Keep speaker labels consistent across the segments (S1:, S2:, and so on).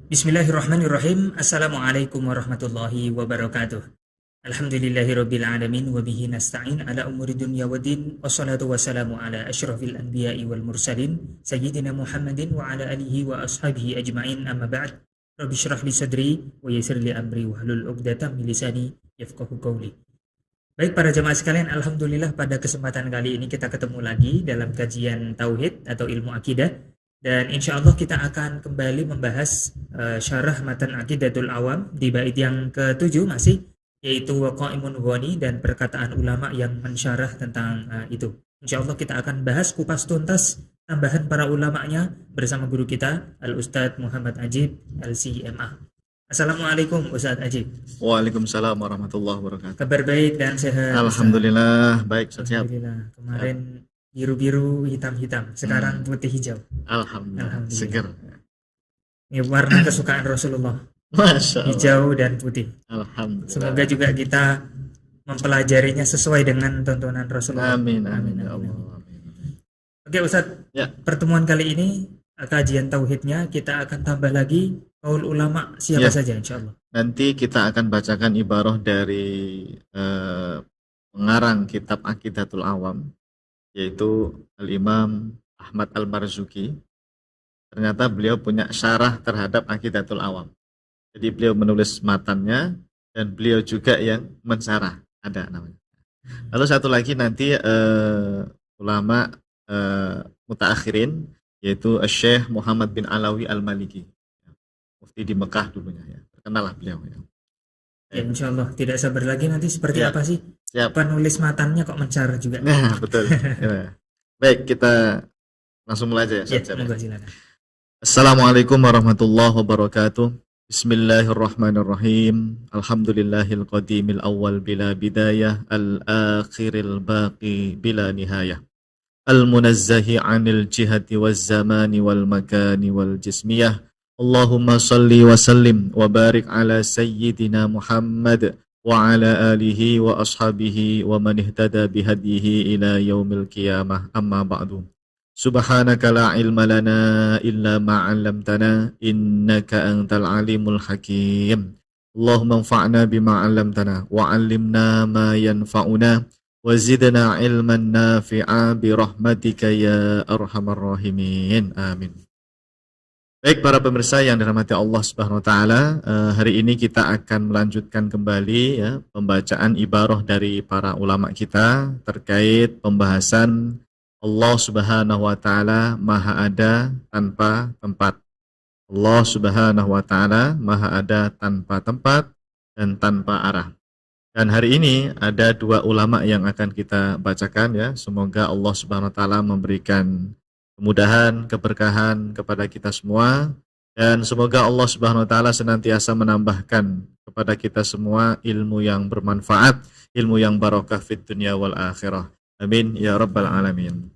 S1: Bismillahirrahmanirrahim. Assalamualaikum warahmatullahi wabarakatuh. Alhamdulillahirabbil alamin wa bihi nasta'in ala umuri dunya waddin wassalatu wassalamu ala asyrafil anbiya'i wal mursalin sayyidina Muhammadin wa ala alihi wa ashabihi ajmain amma ba'd. Rabbi shrah li sadri wa yassir li amri wahlul 'uqdatam min lisani yafqahu qawli. Baik para jemaah sekalian, alhamdulillah pada kesempatan kali ini kita ketemu lagi dalam kajian tauhid atau ilmu akidah, dan insya Allah kita akan kembali membahas syarah matan Aqidatul Awam di bait yang ketujuh masih, yaitu Waqaimun Ghani dan perkataan ulama yang mensyarah tentang itu. Insya Allah kita akan bahas kupas tuntas tambahan para ulamanya bersama guru kita Al-Ustadz Muhammad Ajib LCMA. Assalamualaikum Ustadz Ajib.
S2: Waalaikumsalam warahmatullahi wabarakatuh.
S1: Kabar baik dan sehat Ustadz?
S2: Alhamdulillah baik, siap.
S1: Alhamdulillah. Kemarin biru-biru, hitam-hitam, sekarang putih hijau.
S2: Alhamdulillah. Seger.
S1: Ini warna kesukaan Rasulullah,
S2: Masya Allah.
S1: hijau dan putih.
S2: Alhamdulillah.
S1: Semoga juga kita mempelajarinya sesuai dengan tontonan Rasulullah.
S2: Amin amin ya Allah.
S1: Oke Ustadz,
S2: Ya.
S1: pertemuan kali ini kajian tauhidnya kita akan tambah lagi qaul ulama siapa
S2: Ya.
S1: saja insya Allah.
S2: Nanti kita akan bacakan ibarah dari pengarang kitab Aqidatul Awam, yaitu Al-Imam Ahmad Al-Marzuki. Ternyata beliau punya syarah terhadap Aqidatul Awam. Jadi beliau menulis matannya dan beliau juga yang mensyarah, ada namanya. Lalu satu lagi nanti ulama mutaakhirin, yaitu Syekh Muhammad bin Alawi Al-Maliki, mufti di Mekah dulunya, ya. Terkenal lah beliau, ya.
S1: Ya insya Allah, tidak sabar lagi nanti seperti
S2: Ya.
S1: apa sih
S2: Siap.
S1: penulis matannya kok mensyarah juga.
S2: Nah, betul. Ya. Baik, kita langsung mulai aja ya.
S1: Ya,
S2: Ustaz.
S1: semoga silakan.
S2: Assalamualaikum warahmatullahi wabarakatuh. Bismillahirrahmanirrahim. Alhamdulillahil qadimil awal bila bidayah, al-akhiril baqi bila nihayah. Al-munazzahi anil jihati waz zamani wal makani wal jismiyah. Allahumma salli wa sallim wa barik ala sayyidina Muhammad wa ala alihi wa ashabihi wa man ihtada bihadihi ila yaumil qiyamah, amma ba'du. Subhanaka la ilma lana illa ma 'allamtana innaka antal alimul hakim. Allahumma anfa'na bima 'allamtana wa 'allimna ma yanfa'una wa zidna ilman nafi'a bi rahmatika ya arhamar rahimin. Amin. Baik para pemirsa yang dirahmati Allah Subhanahu wa taala, hari ini kita akan melanjutkan kembali ya pembacaan ibarah dari para ulama kita terkait pembahasan Allah Subhanahu wa taala Maha ada tanpa tempat. Allah Subhanahu wa taala Maha ada tanpa tempat dan tanpa arah. Dan hari ini ada dua ulama yang akan kita bacakan ya. Semoga Allah Subhanahu wa taala memberikan kemudahan, keberkahan kepada kita semua, dan semoga Allah Subhanahu wa taala senantiasa menambahkan kepada kita semua ilmu yang bermanfaat, ilmu yang barokah fid dunya wal akhirah. Amin ya rabbal alamin.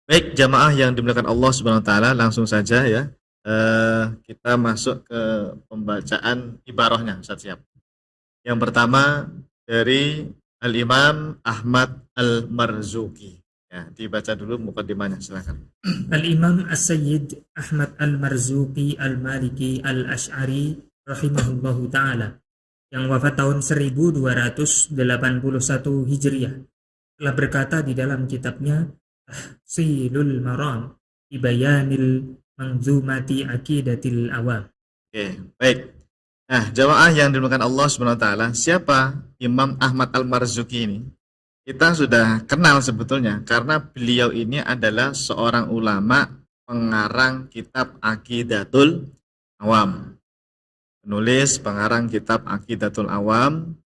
S2: Baik jamaah yang dimuliakan Allah Subhanahu wa taala, langsung saja ya kita masuk ke pembacaan ibarahnya. Ustaz, siap. Yang pertama dari Al-Imam Ahmad Al-Marzuki. Ya, dibaca dulu mukadimahnya, silakan.
S1: Al-Imam As-Sayyid Ahmad Al-Marzuki Al-Maliki Al-Ash'ari rahimahullahu ta'ala, yang wafat tahun 1281 Hijriah, telah berkata di dalam kitabnya Tahsilul Maram bi Bayanil Manzumati Aqidatil Awam.
S2: Oke, baik. Nah, jamaah yang dimuliakan Allah Subhanahu wa taala, siapa Imam Ahmad Al-Marzuki ini? Kita sudah kenal sebetulnya karena beliau ini adalah seorang ulama pengarang kitab Aqidatul Awam. Penulis pengarang kitab Aqidatul Awam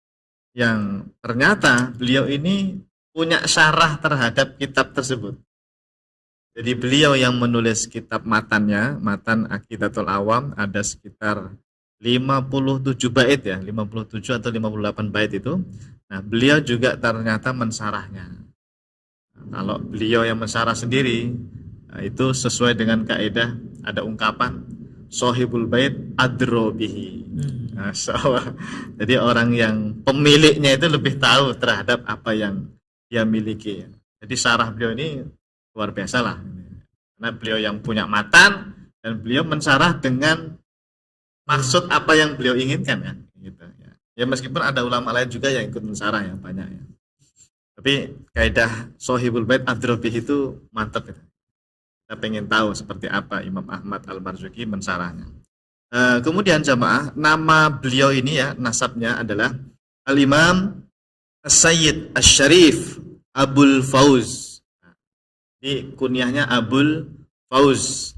S2: yang ternyata beliau ini punya syarah terhadap kitab tersebut. Jadi beliau yang menulis kitab matannya, matan Aqidatul Awam, ada sekitar 57 bait ya, 57 atau 58 bait itu. Nah, beliau juga ternyata mensyarahnya. Nah, kalau beliau yang mensyarah sendiri, nah, itu sesuai dengan kaidah, ada ungkapan Sohibul bait adrobihi. Masya Allah. Jadi orang yang pemiliknya itu lebih tahu terhadap apa yang dia miliki. Jadi syarah beliau ini luar biasa lah. Karena beliau yang punya matan dan beliau mensyarah dengan maksud apa yang beliau inginkan ya, gitu ya. Ya meskipun ada ulama lain juga yang ikut mensarah ya banyak ya. Tapi kaidah Sohibul Bait Ad-Drobih itu mantap ya. Kita pengen tahu seperti apa Imam Ahmad Al-Marzuki mensarahnya. Kemudian jamaah, nama beliau ini ya, nasabnya adalah Al-Imam As-Sayyid Asy-Syarif Abul Fauz. Ini kunyahnya Abul Fauz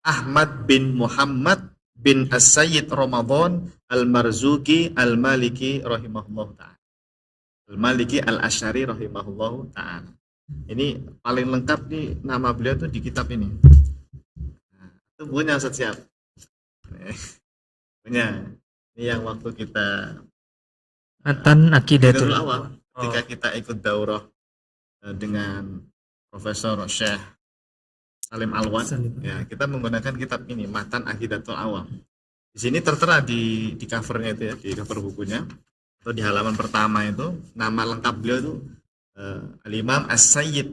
S2: Ahmad bin Muhammad bin As-Sayyid Ramadan Al-Marzuki Al-Maliki rahimahullah ta'ala. Al-Maliki Al-Asy'ari rahimahullah ta'ala. Ini paling lengkap nih nama beliau tuh di kitab ini. Nah, itu punya Ustaz siap. Punya. Ini yang waktu kita
S1: Matan Aqidatul
S2: awal ketika kita ikut daurah dengan Profesor Syekh Salim Alwan, ya kita menggunakan kitab ini Matan Aqidatul Awam. Di sini tertera di covernya itu ya, di cover bukunya atau di halaman pertama itu nama lengkap beliau itu Al-Imam As-Sayyid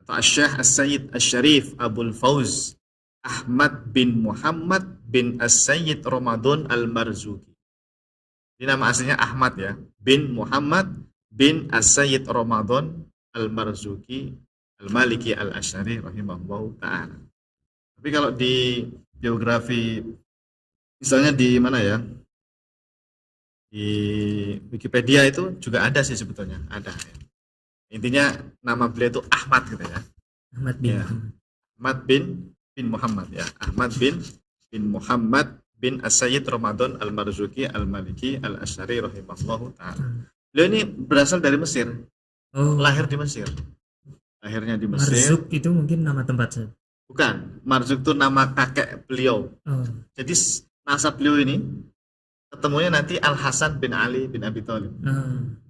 S2: atau Asy-Syaikh As-Sayyid Asy-Syarif Abul Fauz Ahmad bin Muhammad bin As-Sayyid Ramadan Al-Marzuki. Ini nama aslinya Ahmad ya, bin Muhammad bin As-Sayyid Ramadan Al-Marzuki Al-Maliki Al-Asy'ari rahimahullahu ta'ala. Tapi kalau di biografi misalnya di mana ya? Di Wikipedia itu juga ada sih sebetulnya, ada ya. Intinya nama beliau itu Ahmad gitu ya.
S1: Ahmad bin
S2: Ya.
S1: Muhammad.
S2: Ahmad bin Muhammad ya. Ahmad bin Muhammad bin As-Sayyid Ramadan Al-Marzuki Al-Maliki Al-Asy'ari rahimahullahu ta'ala. Beliau ini berasal dari Mesir.
S1: Oh,
S2: Lahir di Mesir. Lahirnya di Mesir.
S1: Marzuk itu mungkin nama tempat saya.
S2: Bukan, Marzuk itu nama kakek beliau.
S1: Oh,
S2: Jadi nasab beliau ini ketemunya nanti Al-Hasan bin Ali bin Abi Thalib.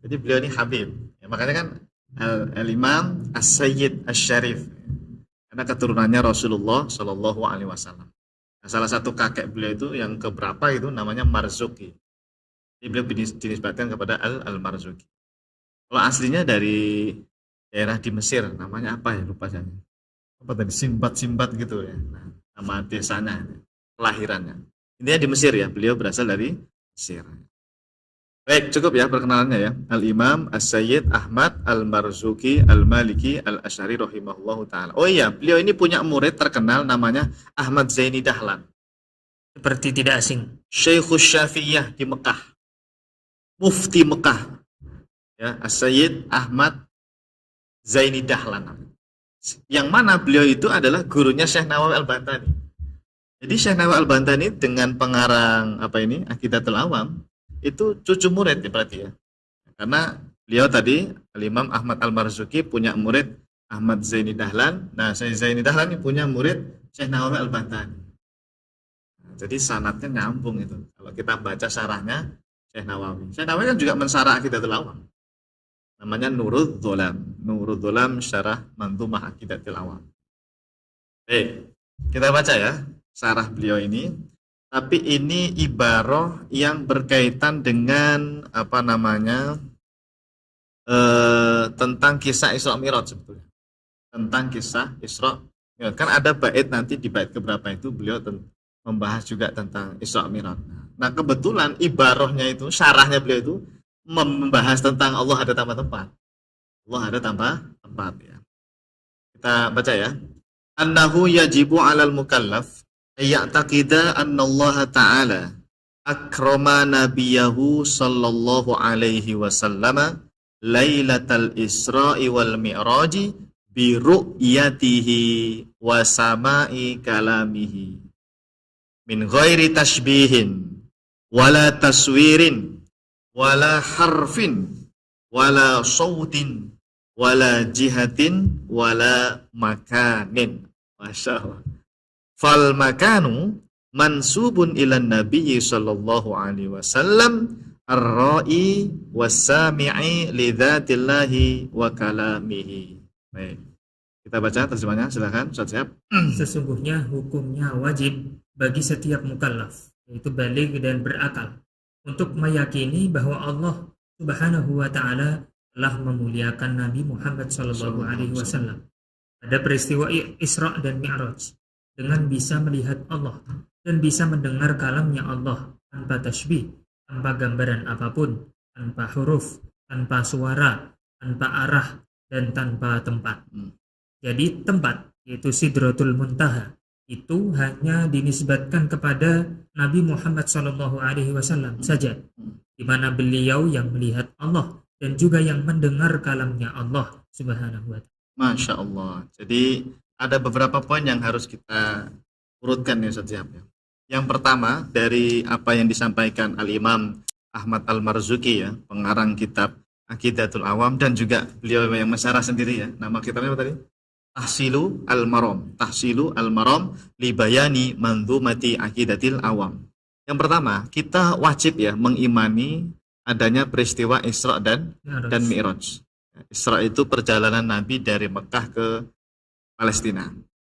S2: Jadi beliau ini Habib. Ya, makanya kan Al-Imam As-Sayyid Asy-Syarif. Karena keturunannya Rasulullah Shallallahu alaihi wasallam. Nah, salah satu kakek beliau itu yang keberapa itu namanya Marzuki. Jadi beliau dinisbatkan kepada Al-Marzuki. Kalau aslinya dari daerah di Mesir, namanya apa ya, lupa saya. Apa tadi, Simbat gitu ya. Nah, nama desanya, kelahirannya. Intinya di Mesir ya, beliau berasal dari Mesir. Baik, cukup ya perkenalannya ya. Al-Imam As-Sayyid Ahmad Al-Marzuki Al-Maliki Al-Asy'ari rahimahullahu ta'ala. Oh iya, beliau ini punya murid terkenal namanya Ahmad Zaini Dahlan.
S1: seperti tidak asing.
S2: Syekhus Syafi'iyah di Mekah. Mufti Mekah. Ya, As-Sayyid Ahmad Zaini Dahlan. Yang mana beliau itu adalah gurunya Syekh Nawawi Al-Bantani. Jadi Syekh Nawawi Al-Bantani dengan pengarang Aqidatul Awam itu cucu murid ya berarti ya. Karena beliau tadi Al-Imam Ahmad Al-Marzuki punya murid Ahmad Zaini Dahlan. Nah, Syekh Zaini Dahlan ini punya murid Syekh Nawawi Al-Bantani. Nah, jadi sanadnya nyambung itu. Kalau kita baca syarahnya Syekh Nawawi. Syekh Nawawi kan juga mensarah Aqidatul Awam. Namanya Nurul Dholam Syarah Manzumah Aqidatul Awam. Kita baca ya syarah beliau ini. Tapi ini ibarah yang berkaitan dengan tentang kisah Isra Mi'raj sebetulnya. Tentang kisah Isra Mi'raj. Kan ada bait nanti di bait keberapa itu beliau membahas juga tentang Isra Mi'raj. Nah, kebetulan ibarahnya itu, syarahnya beliau itu membahas tentang Allah ada tambah tempat. Allah ada tambah tempat ya. Kita baca ya. Annahu yajibu 'alal mukallaf ayya'taqida anna Allah Ta'ala akrama nabiyahu sallallahu alaihi wasallam lailatal Isra'i wal Mi'raji bi ru'yatihi wa sama'i kalamihi min ghairi tashbihin wala taswirin wala harfin wala sautin wala jihatin wala makanin. Masya Allah. Fal makanu mansubun ilan nabiyyi sallallahu alaihi wasallam ar-ra'i was-sami'i li dzatillahi wa kalamihi. Baik. Kita baca terjemahnya, silakan Ustaz Syahab.
S1: Sesungguhnya hukumnya wajib bagi setiap mukallaf, yaitu baligh dan berakal, untuk meyakini bahwa Allah Subhanahu wa Ta'ala telah memuliakan Nabi Muhammad Sallallahu Alaihi Wasallam pada peristiwa Isra dan Mi'raj dengan bisa melihat Allah dan bisa mendengar kalamnya Allah tanpa tasbih, tanpa gambaran apapun, tanpa huruf, tanpa suara, tanpa arah, dan tanpa tempat. Jadi tempat, yaitu Sidratul Muntaha, itu hanya dinisbatkan kepada Nabi Muhammad SAW saja, di mana beliau yang melihat Allah dan juga yang mendengar kalamnya Allah Subhanahu wa Ta'ala.
S2: Masya Allah. Jadi ada beberapa poin yang harus kita urutkan ya Ustaz Syihab. Yang pertama dari apa yang disampaikan Al-Imam Ahmad Al-Marzuki ya, pengarang kitab Aqidatul Awam, dan juga beliau yang mensyarah sendiri ya. Nama kitabnya apa tadi? Tahsilu Al-Maram li bayani manzumati Aqidatil Awam. Yang pertama, kita wajib ya mengimani adanya peristiwa Isra dan Mi'raj. Isra itu perjalanan Nabi dari Mekah ke Palestina,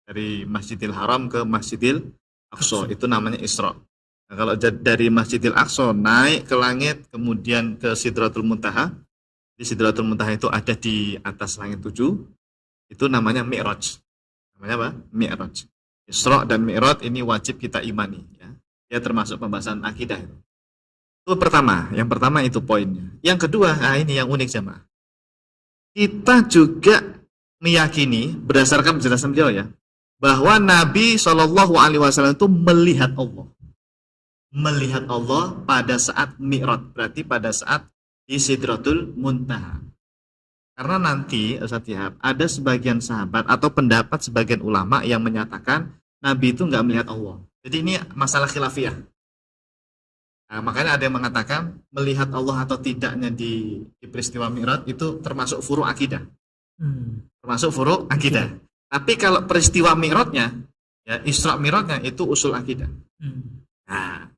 S2: dari Masjidil Haram ke Masjidil Aqsa, itu namanya Isra. Nah, kalau dari Masjidil Aqsa naik ke langit kemudian ke Sidratul Muntaha, di Sidratul Muntaha itu ada di atas langit 7, itu namanya Mi'raj. Namanya apa? Mi'raj. Isra dan Mi'raj ini wajib kita imani ya. Ya termasuk pembahasan akidah itu. Itu pertama, yang pertama itu poinnya. Yang kedua, nah ini yang unik jemaah. Kita juga meyakini berdasarkan penjelasan beliau ya, bahwa Nabi SAW itu melihat Allah. Melihat Allah pada saat Mi'raj, berarti pada saat di Sidratul Muntaha. Karena nanti Ustaz Syihab, ada sebagian sahabat atau pendapat sebagian ulama yang menyatakan Nabi itu nggak melihat Allah. Jadi ini masalah khilafiyah. Nah, makanya ada yang mengatakan melihat Allah atau tidaknya di peristiwa Mi'raj itu termasuk furu' akidah. Termasuk furu' akidah. Tapi kalau peristiwa Mi'rajnya, ya Isra Mi'rajnya itu usul akidah. Nah,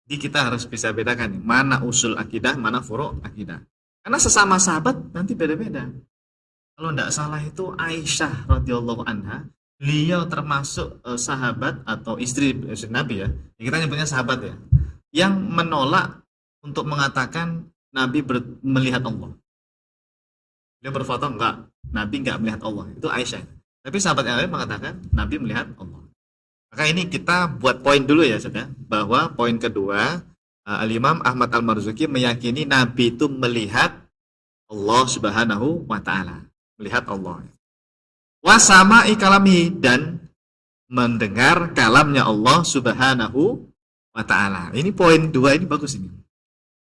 S2: jadi kita harus bisa bedakan nih, mana usul akidah, mana furu' akidah. Karena sesama sahabat nanti beda-beda. Kalau tidak salah itu Aisyah radhiyallahu anha, beliau termasuk sahabat atau istri Nabi ya. Kita nyebutnya sahabat ya, yang menolak untuk mengatakan Nabi melihat Allah. Dia berfoto enggak, Nabi enggak melihat Allah. Itu Aisyah. Tapi sahabat yang lain mengatakan Nabi melihat Allah. Maka ini kita buat poin dulu ya, saudara, bahwa poin kedua, Al-Imam Ahmad Al-Marzuki meyakini Nabi itu melihat Allah Subhanahu wa Ta'ala, melihat Allah. Wa sama'i kalami, dan mendengar kalamnya Allah Subhanahu wa Ta'ala. Ini poin dua, ini bagus ini.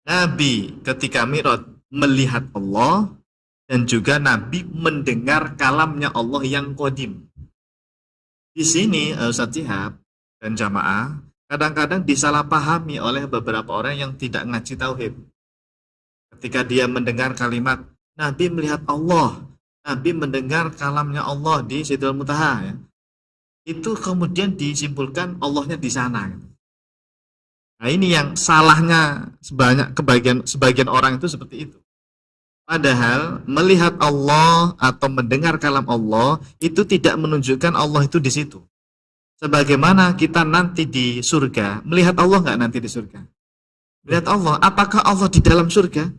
S2: Nabi ketika Mi'raj melihat Allah, dan juga Nabi mendengar kalamnya Allah yang qadim. Di sini Ustaz Syihab dan jamaah kadang-kadang disalahpahami oleh beberapa orang yang tidak ngaji tauhid. Ketika dia mendengar kalimat Nabi melihat Allah, Nabi mendengar kalamnya Allah di Sidratul Muntaha ya, itu kemudian disimpulkan Allahnya di sana. Nah ini yang salahnya sebagian orang itu seperti itu. Padahal melihat Allah atau mendengar kalam Allah itu tidak menunjukkan Allah itu di situ. Sebagaimana kita nanti di surga, melihat Allah nggak nanti di surga? Melihat Allah, apakah Allah di dalam surga?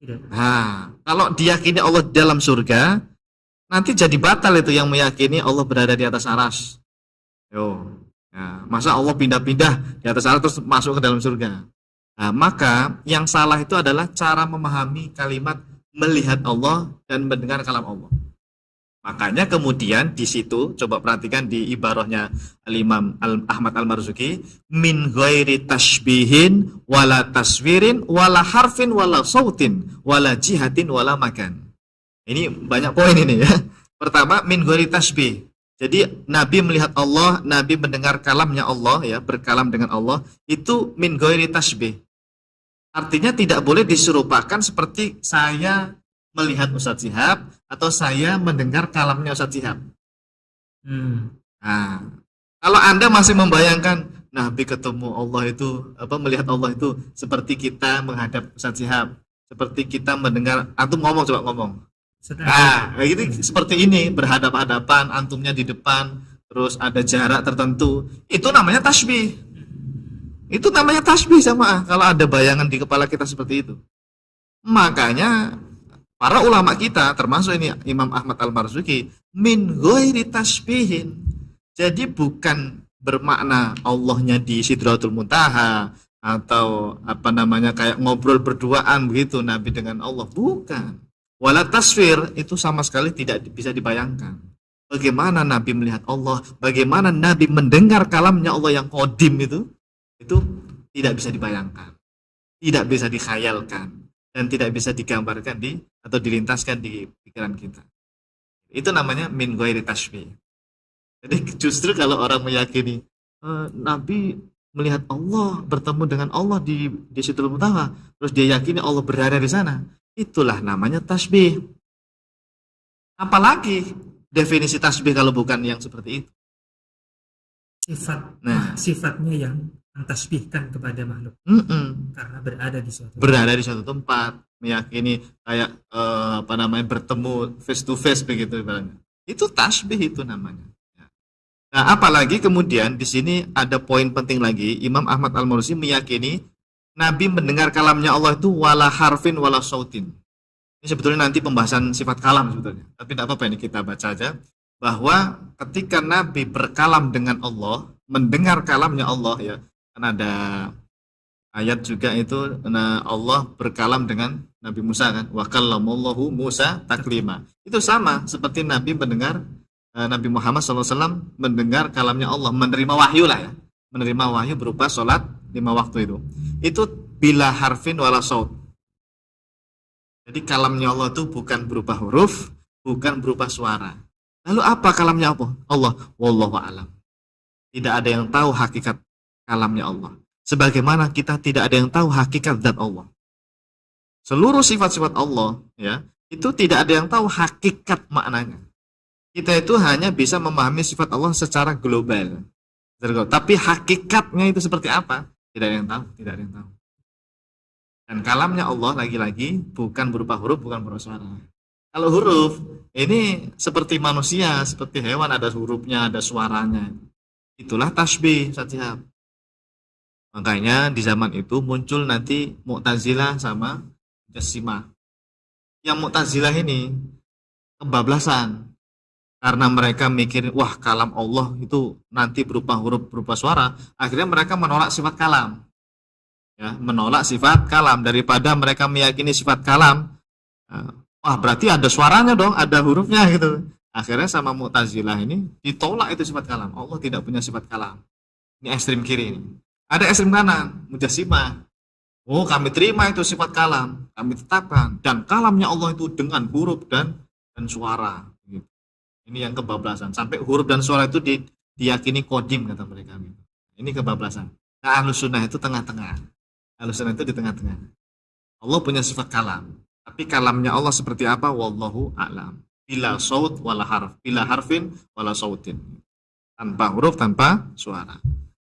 S2: Tidak. Nah, kalau diyakini Allah di dalam surga, nanti jadi batal itu yang meyakini Allah berada di atas aras. Ya, masa Allah pindah-pindah di atas aras terus masuk ke dalam surga? Nah, maka yang salah itu adalah cara memahami kalimat melihat Allah dan mendengar kalam Allah. Makanya kemudian di situ coba perhatikan di ibarahnya Al-Imam Ahmad Al-Marzuki, min ghairi tashbihin wala taswirin wala harfin wala sautin wala jihatin wala makan. Ini banyak poin ini ya. Pertama, min ghairi tashbih. Jadi Nabi melihat Allah, Nabi mendengar kalamnya Allah ya, berkalam dengan Allah, itu min ghairi tashbih. Artinya tidak boleh diserupakan seperti saya melihat Ustaz Syihab atau saya mendengar kalamnya Ustaz Syihab. Nah, kalau Anda masih membayangkan Nabi ketemu Allah itu, melihat Allah itu seperti kita menghadap Ustaz Syihab, seperti kita mendengar antum ngomong, coba ngomong. Nah, kayak gitu seperti ini, berhadapan-hadapan, antumnya di depan, terus ada jarak tertentu. Itu namanya tasbih. Itu namanya tasbih jamaah. Kalau ada bayangan di kepala kita seperti itu. Makanya para ulama kita, termasuk ini Imam Ahmad Al-Marzuki, min ghairi tasbihin. Jadi bukan bermakna Allahnya di Sidratul Muntaha atau apa namanya kayak ngobrol berduaan begitu Nabi dengan Allah, bukan. Wala taswir, itu sama sekali tidak bisa dibayangkan. Bagaimana Nabi melihat Allah, bagaimana Nabi mendengar kalamnya Allah yang qadim itu tidak bisa dibayangkan, tidak bisa dikhayalkan, dan tidak bisa digambarkan atau dilintaskan di pikiran kita. Itu namanya min ghairi tashbih. Jadi justru kalau orang meyakini Nabi melihat Allah, bertemu dengan Allah di Sidratul Muntaha, terus dia yakini Allah berada di sana, itulah namanya tasbih. Apalagi definisi tasbih kalau bukan yang seperti itu.
S1: Sifatnya yang mentasbihkan kepada makhluk. Karena berada di suatu
S2: tempat, meyakini kayak bertemu face to face begitu ibaratnya. Itu tasbih itu namanya. Nah, apalagi kemudian di sini ada poin penting lagi. Imam Ahmad Al-Mursi meyakini Nabi mendengar kalamnya Allah itu wala harfin wala sautin. Ini sebetulnya nanti pembahasan sifat kalam sebetulnya. Tapi tidak apa-apa, ini kita baca aja. Bahwa ketika Nabi berkalam dengan Allah, mendengar kalamnya Allah ya. Kan ada ayat juga itu, Allah berkalam dengan Nabi Musa kan. Wa kallamallahu Musa taklima. Itu sama seperti Nabi mendengar Nabi Muhammad SAW mendengar kalamnya Allah, menerima wahyu lah ya, menerima wahyu berupa sholat 5 waktu itu bila harfin wala saut. Jadi kalamnya Allah itu bukan berupa huruf, bukan berupa suara. Lalu apa kalamnya Allah? Wallahu a'lam. Tidak ada yang tahu hakikat kalamnya Allah, sebagaimana kita tidak ada yang tahu hakikat zat Allah. Seluruh sifat-sifat Allah ya, itu tidak ada yang tahu hakikat maknanya. Kita itu hanya bisa memahami sifat Allah secara global. Tapi hakikatnya itu seperti apa? Tidak ada yang tahu. Dan kalamnya Allah lagi-lagi bukan berupa huruf, bukan berupa suara. Kalau huruf, ini seperti manusia, seperti hewan, ada hurufnya, ada suaranya. Itulah tasbih, Satihab. Makanya di zaman itu muncul nanti Mu'tazilah sama Jassimah. Yang Mu'tazilah ini kebablasan. Karena mereka mikir, wah kalam Allah itu nanti berupa huruf, berupa suara. Akhirnya mereka menolak sifat kalam. Ya, menolak sifat kalam. Daripada mereka meyakini sifat kalam, wah berarti ada suaranya dong, ada hurufnya gitu. Akhirnya sama Mu'tazilah ini ditolak itu sifat kalam. Allah tidak punya sifat kalam. Ini ekstrim kiri ini. Ada ekstrim kanan, Mujassimah. Oh kami terima itu sifat kalam, kami tetapkan. Dan kalamnya Allah itu dengan huruf dan suara. Ini yang kebablasan. Sampai huruf dan suara itu diyakini qadim kata mereka. Ini kebablasan. Nah, Ahlus Sunnah itu tengah-tengah. Ahlus Sunnah itu di tengah-tengah. Allah punya sifat kalam. Tapi kalamnya Allah seperti apa? Wallahu a'lam. Bila saut wala harf. Bila harfin wala sautin. Tanpa huruf, tanpa suara.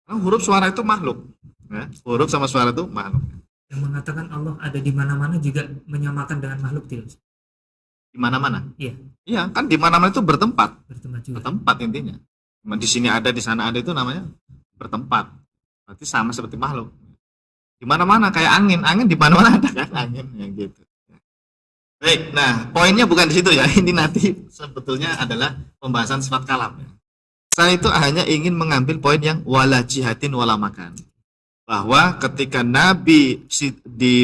S2: Nah, huruf suara itu makhluk. Ya, huruf sama suara itu makhluk.
S1: Yang mengatakan Allah ada di mana-mana juga menyamakan dengan makhluk tidak?
S2: Di mana-mana?
S1: Iya.
S2: Iya, kan di mana-mana itu bertempat.
S1: Juga.
S2: Bertempat intinya. Di sini ada, di sana ada, itu namanya bertempat. Berarti sama seperti makhluk. Di mana-mana kayak angin. Angin di mana-mana ada kan angin ya gitu. Baik, nah poinnya bukan di situ ya. Ini nanti sebetulnya adalah pembahasan sifat kalam ya. Saya itu hanya ingin mengambil poin yang wala jihatin wala makan. Bahwa ketika Nabi di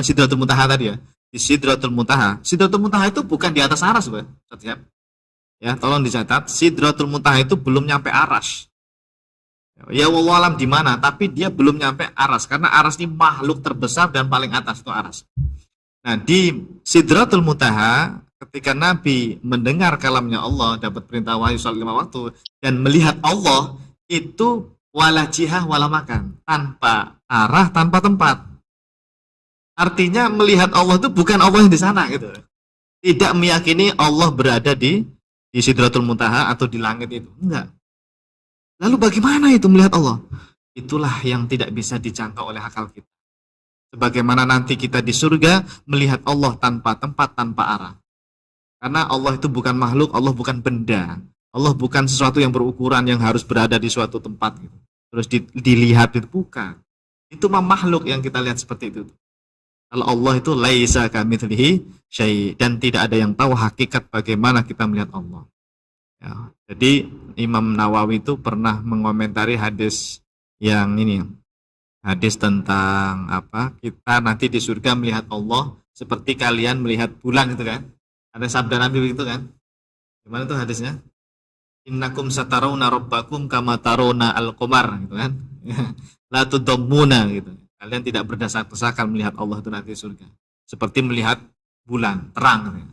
S2: Sidratul Muntaha tadi ya. Di Sidratul Muntaha. Sidratul Muntaha itu bukan di atas aras, Pak. Ya, tolong dicatat, Sidratul Muntaha itu belum nyampe aras. Ya wallahu alam di mana, tapi dia belum nyampe aras karena aras ini makhluk terbesar dan paling atas itu aras. Nah, di Sidratul Muntaha ketika Nabi mendengar kalamnya Allah, dapat perintah wahyu salat 5 waktu dan melihat Allah itu wala jihah wala makan, tanpa arah, tanpa tempat. Artinya melihat Allah itu bukan Allah yang di sana gitu. Tidak meyakini Allah berada di Sidratul Muntaha atau di langit itu. Enggak. Lalu bagaimana itu melihat Allah? Itulah yang tidak bisa dijangkau oleh akal kita. Sebagaimana nanti kita di surga melihat Allah tanpa tempat, tanpa arah. Karena Allah itu bukan makhluk, Allah bukan benda. Allah bukan sesuatu yang berukuran yang harus berada di suatu tempat gitu. Terus dilihat itu bukan. Itu makhluk yang kita lihat seperti itu. Kalau Allah itu laisa kamitslihi syai', dan tidak ada yang tahu hakikat bagaimana kita melihat Allah. Ya, jadi Imam Nawawi itu pernah mengomentari hadis yang ini, hadis tentang apa? Kita nanti di surga melihat Allah seperti kalian melihat bulan itu kan? Ada sabda Nabi begitu kan? Gimana tuh hadisnya? Innakum satarawna rabbakum kama tarawna al-qamar gitu kan. La tudammuna gitu. Kalian tidak berdesak-desakan melihat Allah itu nanti di surga. Seperti melihat bulan terang gitu.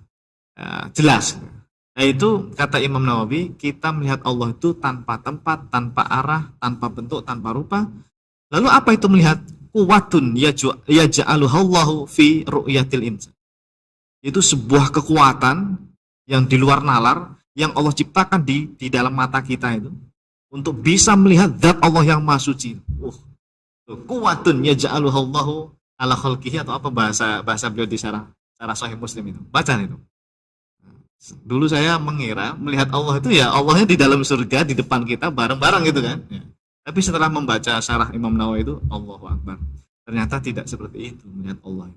S2: Jelas. Nah itu kata Imam Nawawi, kita melihat Allah itu tanpa tempat, tanpa arah, tanpa bentuk, tanpa rupa. Lalu apa itu melihat? Quwwatun yaj'aluhallahu fi ru'yatil insan. Itu sebuah kekuatan yang di luar nalar yang Allah ciptakan di dalam mata kita itu untuk bisa melihat zat Allah yang Maha Suci. Quwwatun yaj'aluhallahu ala khalqihi, atau apa bahasa beliau di syarah Sahih Muslim itu. Baca itu. Dulu saya mengira melihat Allah itu ya Allahnya di dalam surga di depan kita bareng-bareng gitu kan. Ya. Tapi setelah membaca syarah Imam Nawawi itu, Allahu Akbar. Ternyata tidak seperti itu melihat Allah.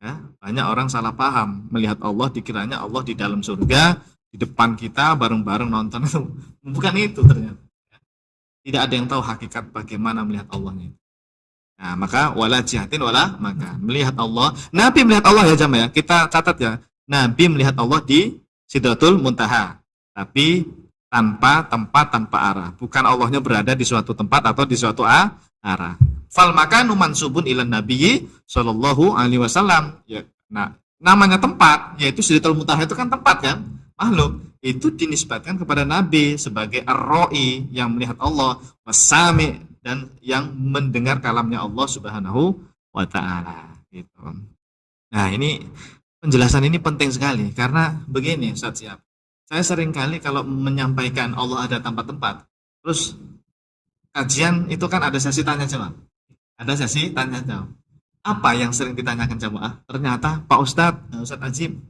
S2: Ya, banyak orang salah paham melihat Allah, dikiranya Allah di dalam surga di depan kita bareng-bareng nonton itu. Bukan itu ternyata. Tidak ada yang tahu hakikat bagaimana melihat Allahnya. Nah, maka wala jihatin wala maka melihat Allah. Nabi melihat Allah ya jamaah ya. Kita catat ya. Nabi melihat Allah di Sidratul Muntaha, tapi tanpa tempat, tanpa arah. Bukan Allahnya berada di suatu tempat atau di suatu arah. Fal makanu mansubun ilan nabiyyi sallallahu alaihi wasallam. Ya, nah, namanya tempat, yaitu Sidratul Muntaha itu kan tempat kan, makhluk. Itu dinisbatkan kepada Nabi sebagai ar-ra'i yang melihat Allah, wasami dan yang mendengar kalamnya Allah Subhanahu wa taala gitu. Nah, ini penjelasan ini penting sekali karena begini Ustaz Siap. Saya sering kali kalau menyampaikan Allah ada tanpa tempat, terus kajian itu kan ada sesi tanya jawab. Ada sesi tanya jawab. Apa yang sering ditanyakan jamaah? Ternyata Pak Ustadz Ajib,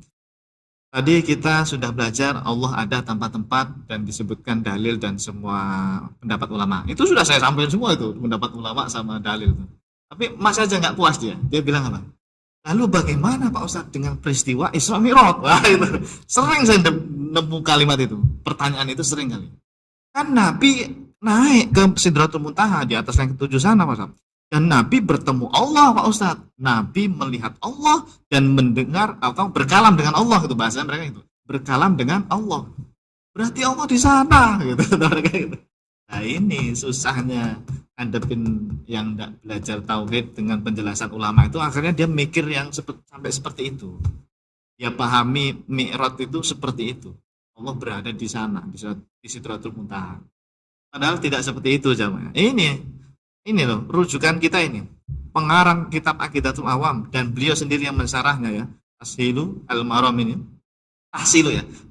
S2: tadi kita sudah belajar Allah ada tanpa tempat dan disebutkan dalil dan semua pendapat ulama. Itu sudah saya sampaikan semua itu, pendapat ulama sama dalil itu. Tapi masih aja nggak puas dia. Dia bilang apa? Lalu bagaimana Pak Ustadz dengan peristiwa Isra Mi'raj? Wah, itu sering saya nemu kalimat itu. Pertanyaan itu sering kali. Kan Nabi naik ke Sidratul Muntaha di atas langit ketujuh sana Pak Ustadz. Dan Nabi bertemu Allah Pak Ustadz. Nabi melihat Allah dan mendengar atau berkalam dengan Allah, itu bahasa mereka itu. Berkalam dengan Allah. Berarti Allah di sana gitu mereka gitu. Nah, ini susahnya hadapin yang tidak belajar tauhid dengan penjelasan ulama itu, akhirnya dia mikir yang sampai seperti itu. Dia pahami Mi'raj itu seperti itu. Allah berada di sana, di Sidratul Muntaha. Padahal tidak seperti itu jamaah. Ini loh rujukan kita ini. Pengarang kitab Aqidatul Awam dan beliau sendiri yang mensyarahnya ya. Tahsilu Al-Maram ini.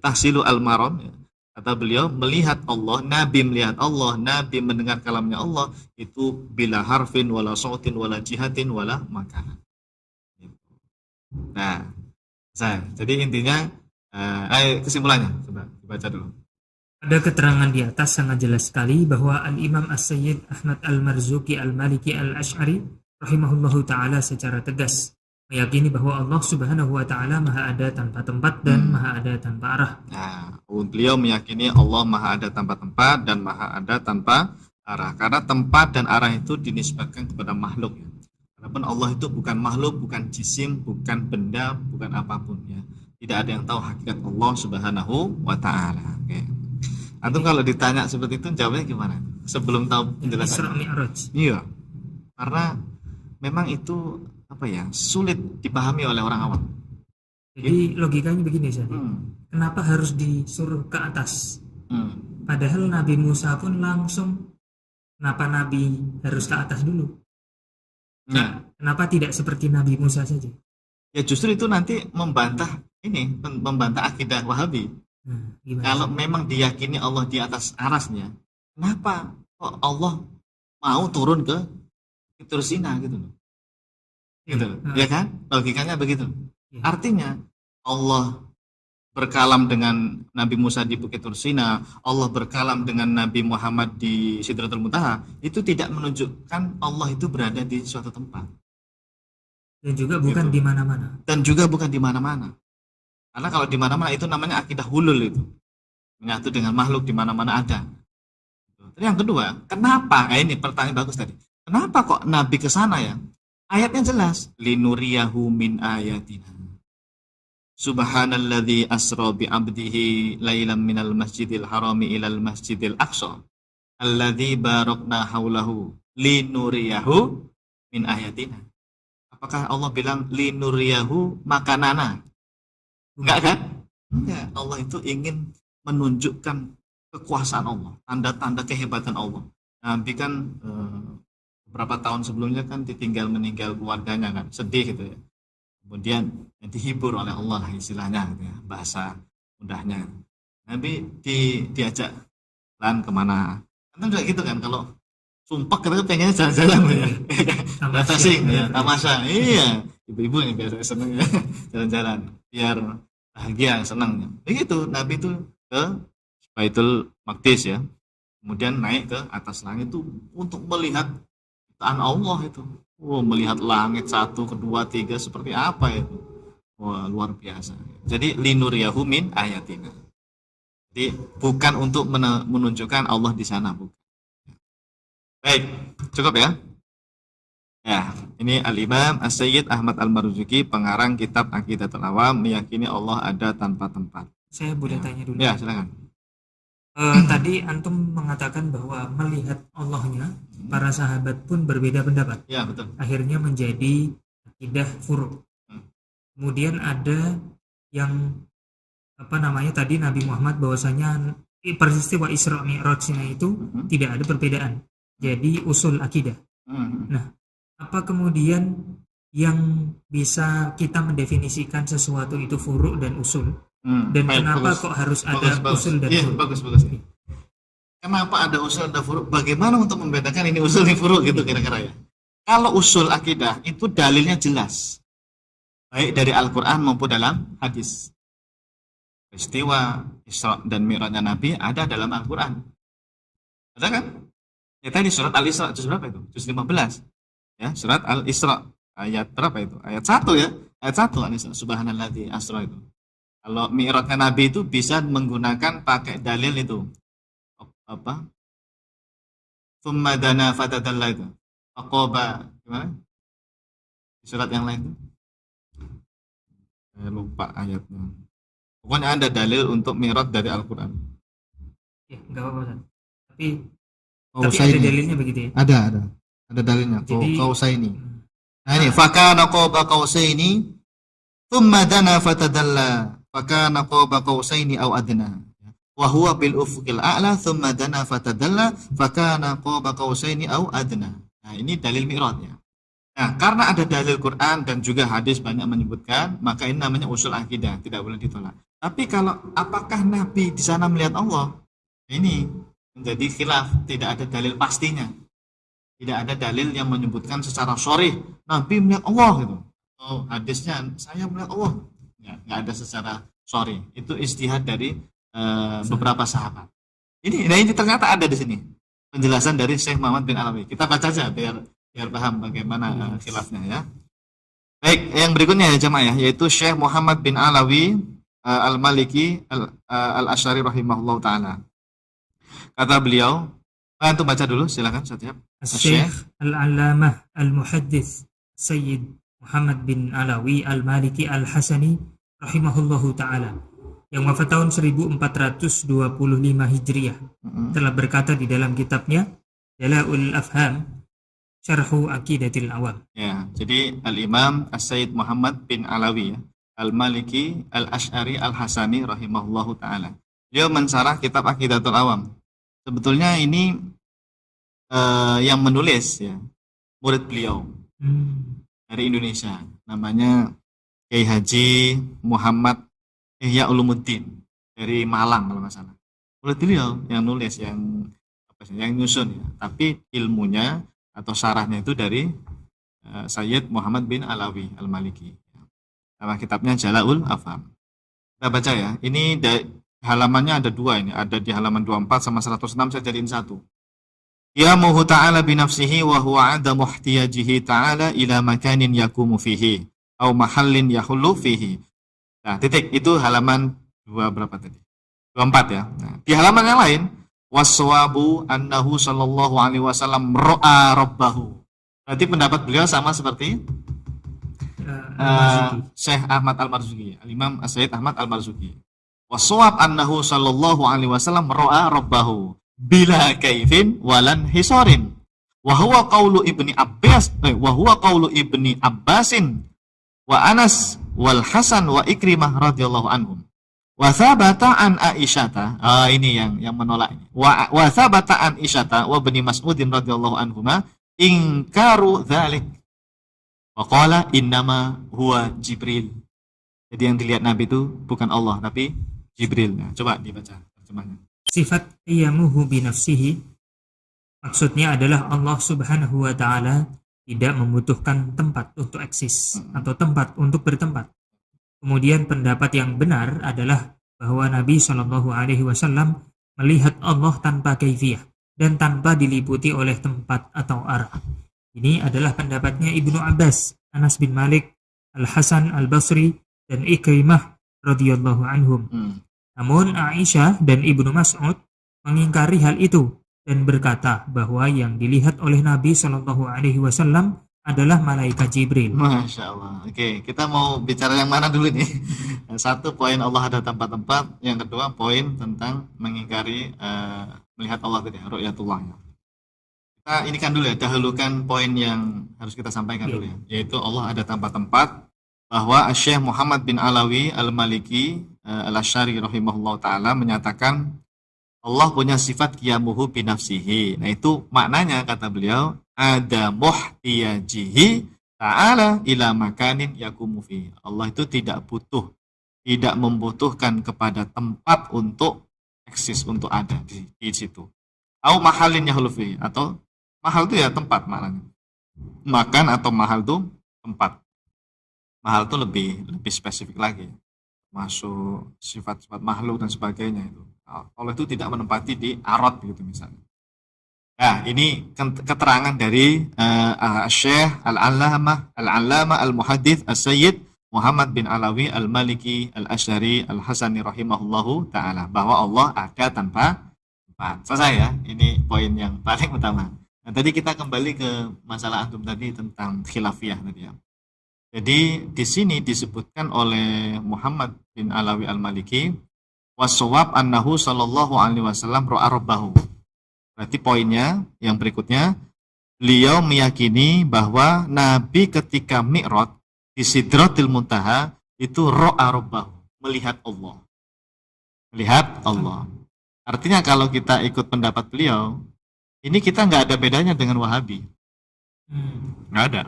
S2: Tahsilu Al-Maram ya. Kata beliau, melihat Allah, Nabi melihat Allah, Nabi mendengar kalamnya Allah, itu bila harfin, wala sautin, wala jihatin, wala makanan. Nah, jadi intinya, kesimpulannya, coba dibaca dulu.
S1: Ada keterangan di atas sangat jelas sekali bahwa Al-Imam As-Sayyid Ahmad Al-Marzuki Al-Maliki Al-Ash'ari rahimahullahu ta'ala secara tegas meyakini bahwa Allah Subhanahu wa taala Maha ada tanpa tempat dan Maha ada tanpa arah.
S2: Nah, beliau meyakini Allah Maha ada tanpa tempat dan Maha ada tanpa arah. Karena tempat dan arah itu dinisbatkan kepada makhluk ya. Walaupun Allah itu bukan makhluk, bukan jisim, bukan benda, bukan apapun ya. Tidak ada yang tahu hakikat Allah Subhanahu wa taala. Oke. Antum kalau ditanya seperti itu jawabnya gimana? Sebelum tahu penjelasan
S1: Isra Mi'raj.
S2: Iya. Karena memang itu sulit dipahami oleh orang awam.
S1: Jadi logikanya begini saja. Kenapa harus disuruh ke atas? Padahal Nabi Musa pun langsung. Kenapa Nabi harus ke atas dulu?
S2: Nah,
S1: kenapa tidak seperti Nabi Musa saja?
S2: Ya justru itu nanti membantah akidah Wahabi. Kalau memang diyakini Allah di atas arasnya, kenapa kok Allah mau turun ke Tur Sina gitu loh? Gitu, ya kan? Logikanya begitu. Artinya Allah berkalam dengan Nabi Musa di Bukit Tur Sina, Allah berkalam dengan Nabi Muhammad di Sidratul Muntaha, itu tidak menunjukkan Allah itu berada di suatu tempat.
S1: Dan juga bukan di mana-mana.
S2: Dan juga bukan di mana-mana. Karena kalau di mana-mana itu namanya akidah hulul itu. menyatu dengan makhluk di mana-mana ada. Terus yang kedua, kenapa? Ini pertanyaan bagus tadi. Kenapa kok Nabi ke sana ya? Ayatnya jelas, linuriyahu min ayatina. Subhanalladzi asra bi 'abdihi lailan minal masjidil harami ilal masjidil aqsa alladzi barakna haulahu linuriyahu min ayatina. Apakah Allah bilang linuriyahu makanana? Enggak kan? Enggak. Allah itu ingin menunjukkan kekuasaan Allah, tanda-tanda kehebatan Allah. Nabi kan beberapa tahun sebelumnya kan ditinggal meninggal keluarganya kan, sedih gitu ya. Kemudian dihibur oleh Allah istilahnya gitu ya, bahasa mudahnya. Nabi diajak jalan kemana? Kan juga gitu kan, kalau sumpah kita pengennya jalan-jalan ya, refreshing ya, tamasya. Iya, ibu-ibu yang biasa seneng ya, jalan-jalan biar bahagia, senang. Begitu Nabi itu ke Baitul Maqdis ya, kemudian naik ke atas langit itu untuk melihat ciptaan Allah itu. Melihat langit 1, 2, 3 seperti apa itu. Wah, luar biasa. Jadi linuriyahu min ayatina. Jadi bukan untuk menunjukkan Allah di sana, bukan. Baik, cukup ya. Ya, ini Al-Imam As-Sayyid Ahmad Al-Marzuki, pengarang kitab Aqidatul Awam, meyakini Allah ada tanpa tempat.
S1: Saya boleh tanya dulu.
S2: Ya, silakan.
S1: Tadi antum mengatakan bahwa melihat Allahnya para sahabat pun berbeda pendapat.
S2: Ya, betul.
S1: Akhirnya menjadi akidah furu'. Kemudian ada yang tadi Nabi Muhammad bahwasanya peristiwa Isra Mi'rajnya itu tidak ada perbedaan. Jadi usul akidah. Nah, apa kemudian yang bisa kita mendefinisikan sesuatu itu furu' dan usul? Dan baik, kenapa bagus, kok harus ada usul dan furu'?
S2: Bagus. Kenapa ada usul dan furu'? Bagaimana untuk membedakan ini usul dan furu' gitu kira-kira ya? Kalau usul akidah itu dalilnya jelas, baik dari Al-Quran maupun dalam hadis. Peristiwa Isra dan Mi'rajnya Nabi ada dalam Al-Quran. Ada kan? Ya tadi surat Al-Isra, juz berapa itu? Juz 15. Ya, surat Al-Isra. Ayat berapa itu? Ayat 1 ya. Ayat 1 Al-Isra. Subhanalladzi asra itu. Kalau Mi'rajnya Nabi itu bisa menggunakan pakai dalil itu. Apa? Tsumma dana fatadalla itu. Aqaba gimana? Di surat yang lain itu. Saya lupa ayatnya. Pokoknya ada dalil untuk Mi'raj dari Al-Qur'an.
S1: Ya, enggak apa-apa. Tapi ada dalilnya begitu ya?
S2: Ada dalilnya. Qausaini. Nah ini fakana qaba qausaini thumma dana fatadalla fakana qaba qausaini aw adna wa huwa bil ufuqil a'la thumma dana fatadalla fakana qaba qausaini aw adna. Nah ini dalil Mi'raj ya. Nah karena ada dalil Quran dan juga hadis banyak menyebutkan, maka ini namanya usul akidah, tidak boleh ditolak. Tapi kalau apakah Nabi di sana melihat Allah? Ini menjadi khilaf, tidak ada dalil pastinya. Tidak ada dalil yang menyebutkan secara sharih Nabi melihat Allah gitu. Oh, hadisnya saya melihat Allah. Ya, nggak ada secara sharih. Itu ijtihad dari beberapa sahabat. Ini ternyata ada di sini penjelasan dari Syekh Muhammad bin Alawi. Kita baca saja biar paham bagaimana khilafnya ya. Baik, yang berikutnya ya jemaah ya, yaitu Syekh Muhammad bin Alawi Al-Maliki Al-Asy'ari rahimahullah taala. Kata beliau, antum baca dulu silakan Syekh.
S1: Syekh Al-Allamah Al-Muhaddits Sayyid Muhammad bin Alawi Al-Maliki Al-Hasani rahimahullahu taala yang wafat tahun 1425 Hijriah telah berkata di dalam kitabnya Jala'ul Afham Syarhu Aqidatil Awam.
S2: Ya, jadi Al-Imam As-Sayyid Muhammad bin Alawi Al-Maliki Al-Asy'ari Al-Hasani rahimahullahu taala. Beliau mensyarah kitab Aqidatul Awam. Sebetulnya ini yang menulis ya murid beliau dari Indonesia, namanya Kiai Haji Muhammad Ihya Ulumuddin dari Malang kalau nggak salah. Murid beliau yang nulis, yang nyusun ya. Tapi ilmunya atau syarahnya itu dari Sayyid Muhammad bin Alawi Al-Maliki. Nama kitabnya Jala'ul Afham. Kita baca ya. Ini halamannya ada dua ini. Ada di halaman 24 sama 106, saya jadiin satu. Qiyamuhu ta'ala binafsihi wa huwa 'adamu ihtiyajihi ta'ala ila makanin yakumu fihi au mahallin yahullu fihi. Nah, titik. Itu halaman 2 berapa tadi? 24 ya. Nah, di halaman yang lain, waswabu annahu sallallahu alaihi wasallam ra'a rabbahu. Berarti pendapat beliau sama seperti Syekh Ahmad Al-Marzuki, Al-Imam Sayyid Ahmad Al-Marzuki. Waswab annahu sallallahu alaihi wasallam ra'a rabbahu bila kaifin walan hisarin. Wa huwa qaulu Ibni Abbas wa huwa qaulu Ibni Abbasin wa Anas wal Hasan wa Ikrimah radhiyallahu anhum. Wa thabata an Aisyata, ini yang menolak ini. Wa thabata an Aisyata wa Ibni Mas'udin radhiyallahu anhuma ingkaru dzalik. Wa qala innama huwa Jibril. Jadi yang dilihat Nabi itu bukan Allah tapi Jibril. Nah, coba dibaca terjemahnya.
S1: Sifat qiyamuhu binafsihi maksudnya adalah Allah Subhanahu wa taala tidak membutuhkan tempat untuk eksis atau tempat untuk bertempat. Kemudian pendapat yang benar adalah bahwa Nabi Shallallahu alaihi wasallam melihat Allah tanpa kaifiyah dan tanpa diliputi oleh tempat atau arah. Ini adalah pendapatnya Ibnu Abbas, Anas bin Malik, Al-Hasan Al-Basri dan Ikrimah radhiyallahu anhum. Namun Aisyah dan Ibnu Mas'ud mengingkari hal itu dan berkata bahwa yang dilihat oleh Nabi Shallallahu alaihi wasallam adalah malaikat Jibril.
S2: Masya Allah. Oke, kita mau bicara yang mana dulu nih? Satu, poin Allah ada tempat-tempat. Yang kedua, poin tentang mengingkari melihat Allah tadi, ru'yatullah. Kita ini kan dulu ya, dahulukan poin yang harus kita sampaikan dulu ya, yaitu Allah ada tempat-tempat, bahwa Syekh Muhammad bin Alawi Al-Maliki Al-Asy'ari rahimahullah ta'ala menyatakan Allah punya sifat qiyamuhu binafsihi. Nah itu maknanya kata beliau, ada muhtiyajihi ta'ala ila makanin yakumu fi. Allah itu tidak membutuhkan kepada tempat untuk eksis, untuk ada di situ. Au mahalin yahlufi, atau mahal itu ya tempat maknanya. Makan atau mahal itu tempat. Mahal itu lebih spesifik lagi. Masuk sifat-sifat makhluk dan sebagainya itu. Allah itu tidak menempati di arad gitu misalnya. Nah, ini keterangan dari Syekh Al-Allamah Al-Muhaddits As-Sayyid Muhammad bin Alawi Al-Maliki Al-Asy'ari Al-Hasani rahimahullahu ta'ala, bahwa Allah ada tanpa tempat. Selesai ya, ini poin yang paling utama. Nah, tadi kita kembali ke masalah antum tadi tentang khilafiyah tadi ya. Jadi di sini disebutkan oleh Muhammad bin Alawi Al-Maliki wasawab annahu sallallahu alaihi wasallam ra'a rabbahu. Berarti poinnya yang berikutnya, beliau meyakini bahwa Nabi ketika Mi'raj di Sidratil Muntaha itu ra'a rabbahu, melihat Allah. Melihat Allah. Artinya kalau kita ikut pendapat beliau, ini kita nggak ada bedanya dengan Wahabi. Nggak ada.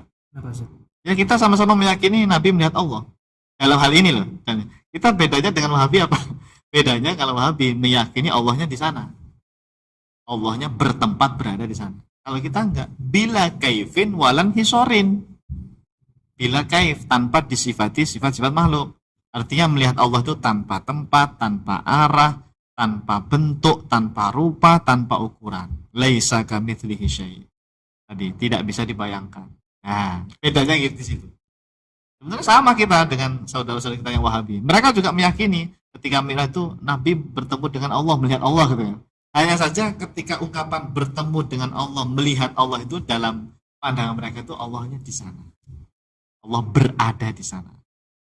S2: Ya kita sama-sama meyakini Nabi melihat Allah. Dalam hal ini loh. Kita bedanya dengan Wahabi apa? Bedanya kalau Wahabi meyakini Allahnya di sana. Allahnya bertempat berada di sana. Kalau kita enggak. Bila kaifin walan hisorin. Bila kaif, tanpa disifati sifat-sifat makhluk. Artinya melihat Allah itu tanpa tempat, tanpa arah, tanpa bentuk, tanpa rupa, tanpa ukuran. Laisa kamitslihi syai'. Tadi tidak bisa dibayangkan. Nah, bedanya gitu di situ. Sebenarnya sama kita dengan saudara-saudara kita yang Wahabi. Mereka juga meyakini ketika Mi'raj itu Nabi bertemu dengan Allah, melihat Allah gitu ya. Hanya saja ketika ungkapan bertemu dengan Allah, melihat Allah itu dalam pandangan mereka itu Allahnya di sana. Allah berada di sana.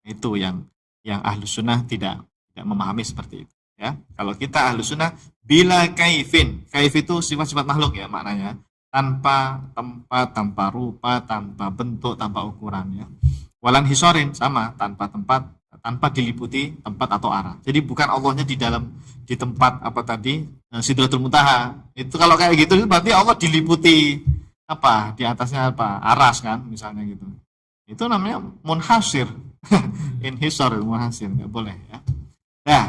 S2: Itu yang Ahlus Sunnah tidak memahami seperti itu ya. Kalau kita Ahlus Sunnah bila kaifin. Kaif itu sifat-sifat makhluk ya maknanya. Tanpa tempat, tanpa rupa, tanpa bentuk, tanpa ukuran ya. Walan hisorin sama, tanpa tempat, tanpa diliputi tempat atau arah. Jadi bukan Allahnya di tempat apa tadi Sidratul Muntaha. Itu kalau kayak gitu berarti Allah diliputi apa? Di atasnya apa? Aras kan misalnya gitu. Itu namanya munhasir. Inhisor munhasir, enggak boleh ya. Nah,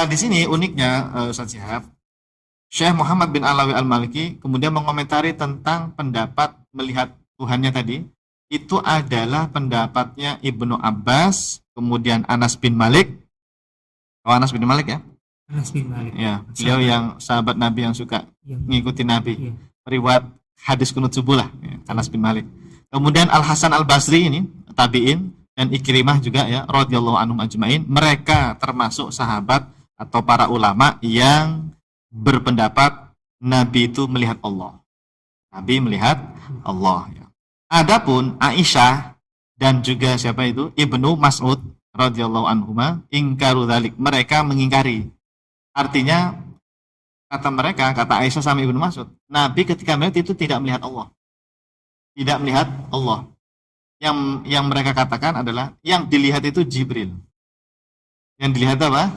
S2: di sini uniknya Ustaz Syihab, Syekh Muhammad bin Alawi Al-Maliki kemudian mengomentari tentang pendapat melihat Tuhannya tadi. Itu adalah pendapatnya Ibnu Abbas, kemudian Anas bin Malik. Oh, Anas bin Malik ya?
S1: Anas bin Malik.
S2: Ya, beliau yang sahabat Nabi yang suka ngikuti Nabi. Riwayat hadis kunut subuh lah, ya, Anas bin Malik. Kemudian Al-Hasan Al-Basri ini, tabi'in, dan Ikrimah juga ya, radhiyallahu anhum ajmain. Mereka termasuk sahabat atau para ulama yang berpendapat Nabi itu melihat Allah. Nabi melihat Allah. Ya. Adapun Aisyah dan juga siapa itu Ibnu Mas'ud radhiyallahu anhuma ingkaru dzalik, mereka mengingkari. Artinya kata mereka, kata Aisyah sama Ibnu Mas'ud, Nabi ketika melihat itu tidak melihat Allah. Tidak melihat Allah. Yang mereka katakan adalah yang dilihat itu Jibril. Yang dilihat apa?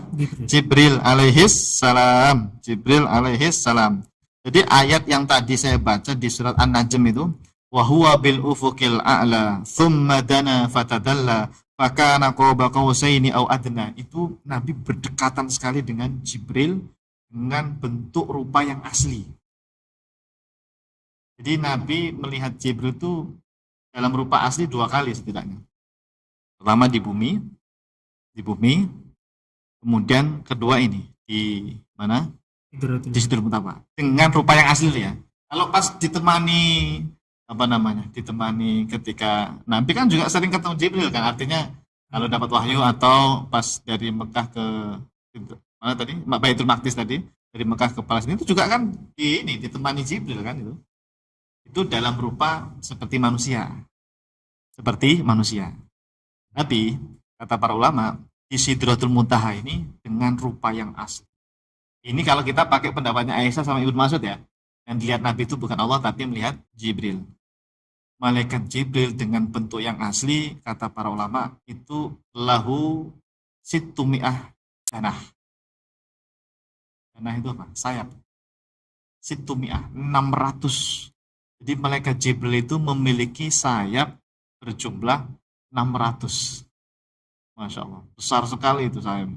S2: Jibril alaihis salam. Jibril alaihis salam. Jadi ayat yang tadi saya baca di surat An-Najm itu, wa huwa bil ufuqil a'la thumma dana fatadalla fakana qaba qausaini au adna. Itu Nabi berdekatan sekali dengan Jibril dengan bentuk rupa yang asli. Jadi Nabi melihat Jibril itu dalam rupa asli 2 kali setidaknya. Pertama di bumi, kemudian kedua ini di mana? Di Sidratul Muntaha. Dengan rupa yang asli ya. Kalau pas ditemani ditemani ketika Nabi kan juga sering ketemu Jibril kan, artinya kalau dapat wahyu atau pas dari Mekah ke mana tadi? Baitul Maqdis tadi, dari Mekah ke Palestina itu juga kan ditemani Jibril kan itu. Itu dalam rupa seperti manusia. Tapi kata para ulama, di Sidratul Muntaha ini dengan rupa yang asli. Ini kalau kita pakai pendapatnya Aisyah sama Ibnu Mas'ud ya, yang dilihat Nabi itu bukan Allah tapi melihat Jibril. Malaikat Jibril dengan bentuk yang asli, kata para ulama, itu lahu situmi'ah janah. Janah itu apa? Sayap. Situmi'ah, 600. Jadi malaikat Jibril itu memiliki sayap berjumlah 600. Masya Allah, besar sekali itu sayap.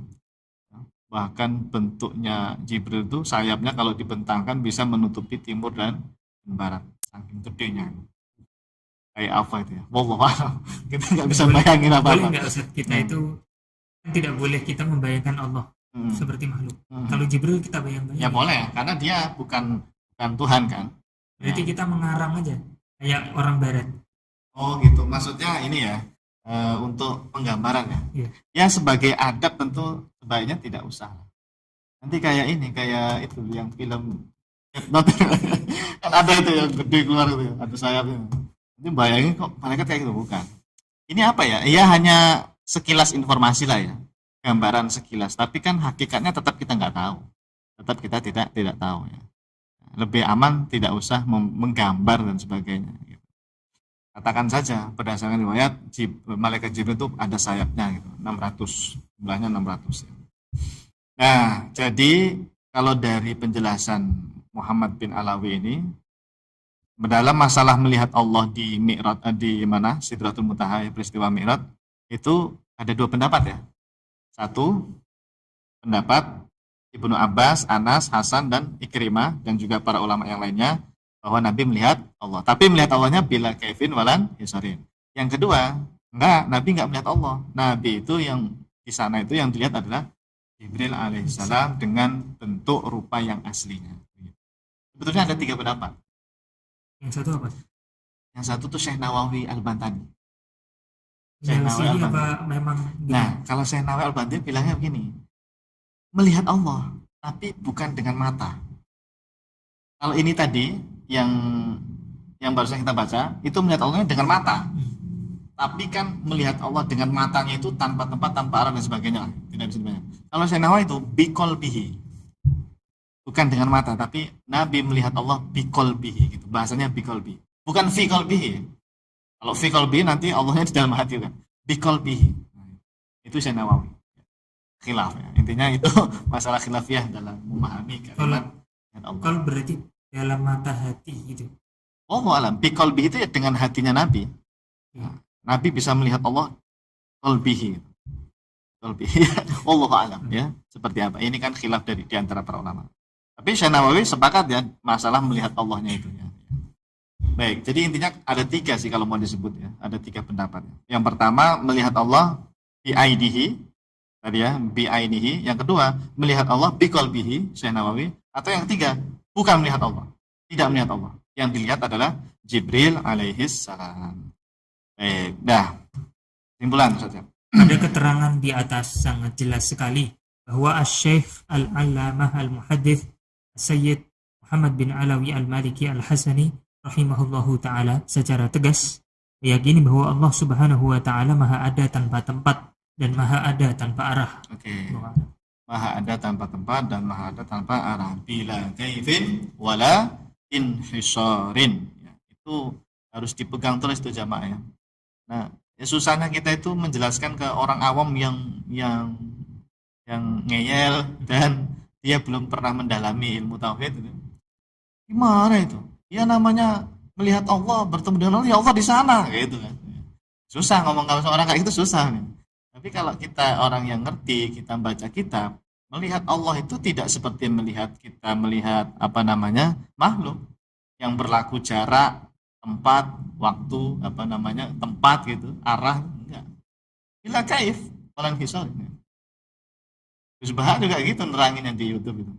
S2: Bahkan bentuknya Jibril itu sayapnya kalau dibentangkan bisa menutupi timur dan barat. Saking gedenya. Kayak apa itu ya? Wallah, kita nggak bisa bayangin apa-apa.
S1: Boleh nggak Ustaz, kita itu tidak boleh kita membayangkan Allah seperti makhluk. Kalau Jibril kita bayang-bayang.
S2: Ya boleh, karena dia bukan Tuhan kan.
S1: Berarti kita mengarang aja kayak orang barat.
S2: Oh gitu, maksudnya ini ya, untuk penggambaran ya.
S1: Iya.
S2: Ya sebagai adab tentu sebaiknya tidak usah. Nanti kayak itu yang film kan ada itu yang gede keluar itu, ada sayapnya. Nanti bayangin kok malaikat kayak gitu, bukan. Ini apa ya? Ya hanya sekilas informasi lah ya, gambaran sekilas. Tapi kan hakikatnya tetap kita nggak tahu. Tetap kita tidak tahu ya. Lebih aman tidak usah menggambar dan sebagainya. Katakan saja berdasarkan riwayat malaikat Jibril itu ada sayapnya gitu, 600, jumlahnya 600 ya. Nah, jadi kalau dari penjelasan Muhammad bin Alawi ini dalam masalah melihat Allah di Mi'raj, di mana Sidratul Muntaha, peristiwa Mi'raj, itu ada 2 pendapat ya. Satu pendapat Ibnu Abbas, Anas, Hasan dan Ikrimah dan juga para ulama yang lainnya bahwa Nabi melihat Allah. Tapi melihat Allahnya bila kaifin walan yasarin. Yang kedua, Nabi enggak melihat Allah. Nabi itu yang di sana itu yang dilihat adalah Jibril alaihissalam dengan bentuk rupa yang aslinya. Sebetulnya ada 3 pendapat.
S1: Yang satu apa?
S2: Yang satu tuh Syekh Nawawi Al-Bantani.
S1: Syekh Nawawi apa memang?
S2: Nah, kalau Syekh Nawawi Al-Bantani bilangnya begini, melihat Allah, tapi bukan dengan mata. Kalau ini tadi yang barusan kita baca itu melihat Allahnya dengan mata, tapi kan melihat Allah dengan matanya itu tanpa tempat, tanpa arah dan sebagainya, tidak bisa dibayangkan. Kalau saya nawa itu biqalbihi, bukan dengan mata, tapi Nabi melihat Allah biqalbihi gitu, bahasanya biqalbi, bukan fi qalbihi. Kalau fi qalbihi nanti Allahnya di dalam hati kan, biqalbihi. Itu saya Nawawi khilaf ya. Intinya itu masalah khilafiyah dalam memahami kalimat Allah.
S1: Kalau berarti dalam mata hati gitu.
S2: Oh alam, biqalbihi itu ya dengan hatinya Nabi. Nabi bisa melihat Allah qalbihi. Allah alam ya. Seperti apa? Ini kan khilaf di antara para ulama. Tapi Syekh Nawawi sepakat ya masalah melihat Allahnya itu ya. Baik, jadi intinya ada 3 sih kalau mau disebut ya. Ada 3 pendapat. Yang pertama melihat Allah bi aidihi tadi ya, bi ainihi. Yang kedua melihat Allah bi qalbihi, Syekh Nawawi. Atau yang ketiga bukan melihat Allah, tidak melihat Allah. Yang dilihat adalah Jibril alaihis salam. Dah. Simpulan saja.
S1: Ada keterangan di atas sangat jelas sekali bahwa Asy-Syaikh Al-Allamah Al-Muhaddits Sayyid Muhammad bin Alawi Al-Maliki Al-Hasani rahimahullahu taala secara tegas meyakini bahwa Allah Subhanahu wa taala Maha ada tanpa tempat dan Maha ada tanpa arah.
S2: Oke. Maha ada tanpa tempat dan Maha ada tanpa arah. Bila kaifin wala inhisarin. Ya, itu harus dipegang terus itu jamaah ya. Nah, ya susahnya kita itu menjelaskan ke orang awam yang ngeyel dan dia belum pernah mendalami ilmu tauhid itu. Gimana itu? Ya namanya melihat Allah, bertemu dengan Allah, ya Allah di sana gitu kan. Susah ngomong kalau orang kayak gitu susah nih. Tapi kalau kita orang yang ngerti, kita baca kitab, melihat Allah itu tidak seperti kita melihat makhluk yang berlaku jarak, tempat, waktu, tempat gitu, arah enggak. Bila kaif, walan hisar. Gus Baha juga gitu neranginnya di YouTube itu.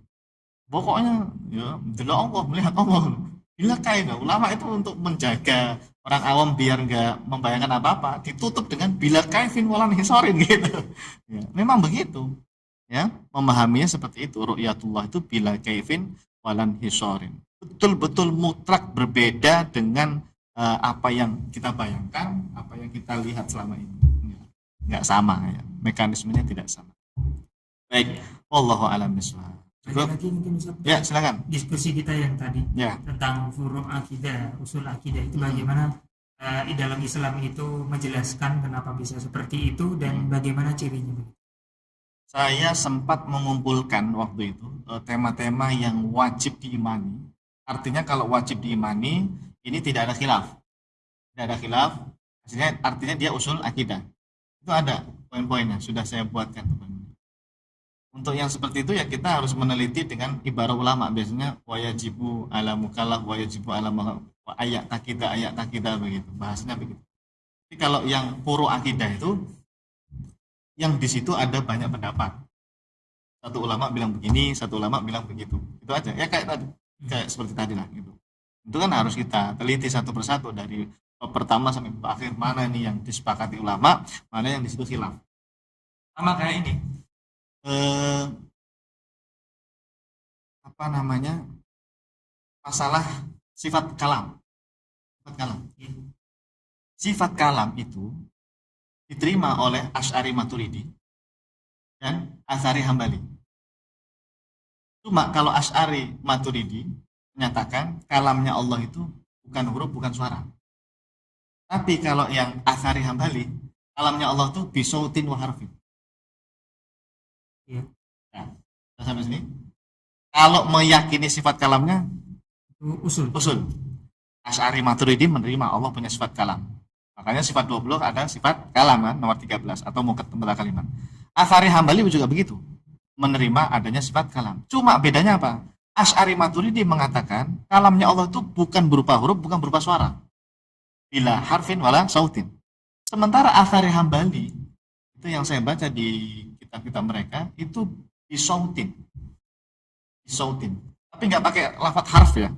S2: Pokoknya ya delok Allah, melihat Allah. Bila kaif, ulama itu untuk menjaga orang awam biar enggak membayangkan apa-apa, ditutup dengan bila kaifin walan hisarin gitu. Ya, memang begitu. Ya, memahaminya seperti itu. Ru'yatullah itu bila kaifin walan hisarin. Betul-betul mutlak berbeda dengan apa yang kita bayangkan, apa yang kita lihat selama ini. Enggak sama ya. Mekanismenya tidak sama. Baik, wallahu a'lam bishawab.
S1: Ada lagi mungkin Ustaz?
S2: Ya, silakan.
S1: Diskusi kita yang tadi
S2: Ya.
S1: tentang furu' akidah, usul akidah itu bagaimana di dalam Islam itu menjelaskan kenapa bisa seperti itu dan bagaimana cirinya.
S2: Saya sempat mengumpulkan waktu itu tema-tema yang wajib diimani. Artinya kalau wajib diimani, ini tidak ada khilaf. Tidak ada khilaf, artinya dia usul akidah. Itu ada poin-poinnya, sudah saya buatkan. Untuk yang seperti itu ya kita harus meneliti dengan ibarat ulama. Biasanya wajibu ala mukallaf, wajibu ala ayat takidah begitu. Bahasanya begitu. Tapi kalau yang furu' akidah itu yang di situ ada banyak pendapat. Satu ulama bilang begini, satu ulama bilang begitu. Itu aja. Ya kayak tadi, kayak seperti tadi lah gitu. Itu kan harus kita teliti satu persatu dari pertama sampai akhir mana nih yang disepakati ulama, mana yang di situ khilaf. Sama kayak ini. Masalah sifat kalam. Sifat kalam itu diterima oleh Asy'ari Maturidi dan Asy'ari Hambali. Cuma kalau Asy'ari Maturidi menyatakan kalamnya Allah itu bukan huruf, bukan suara. Tapi kalau yang Asy'ari Hambali, kalamnya Allah itu bisautin wa harfin.
S1: Ya.
S2: Nah, sampai sini. Kalau meyakini sifat kalamnya
S1: Usul.
S2: Asy'ari Maturidi menerima Allah punya sifat kalam. Makanya sifat 20 ada sifat kalam kan, nomor 13 atau muqaddam kalimat. Asy'ari Hambali juga begitu. Menerima adanya sifat kalam. Cuma bedanya apa? Asy'ari Maturidi mengatakan kalamnya Allah itu bukan berupa huruf, bukan berupa suara. Bila harfin wala sautin. Sementara Asy'ari Hambali itu yang saya baca di kitab mereka itu disautin, tapi nggak pakai lafadz harf ya,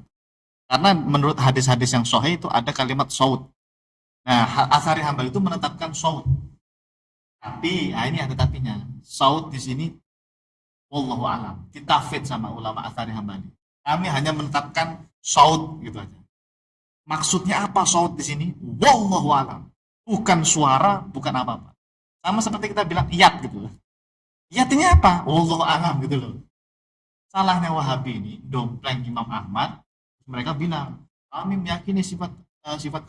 S2: karena menurut hadis-hadis yang sahih itu ada kalimat saut. Nah, Asy'ari Hambali itu menetapkan saut, tapi ini ada tapinya. Saut di sini, wallahu a'lam, ditafid sama ulama Asy'ari Hambali. Kami hanya menetapkan saut gitu aja. Maksudnya apa saut di sini? Wallahu a'lam, bukan suara, bukan apa-apa. Sama seperti kita bilang iyat gitu. Artinya apa? Wallahu a'lam gitu loh. Salahnya Wahabi ini, dompleng Imam Ahmad, mereka bilang, kami meyakini sifat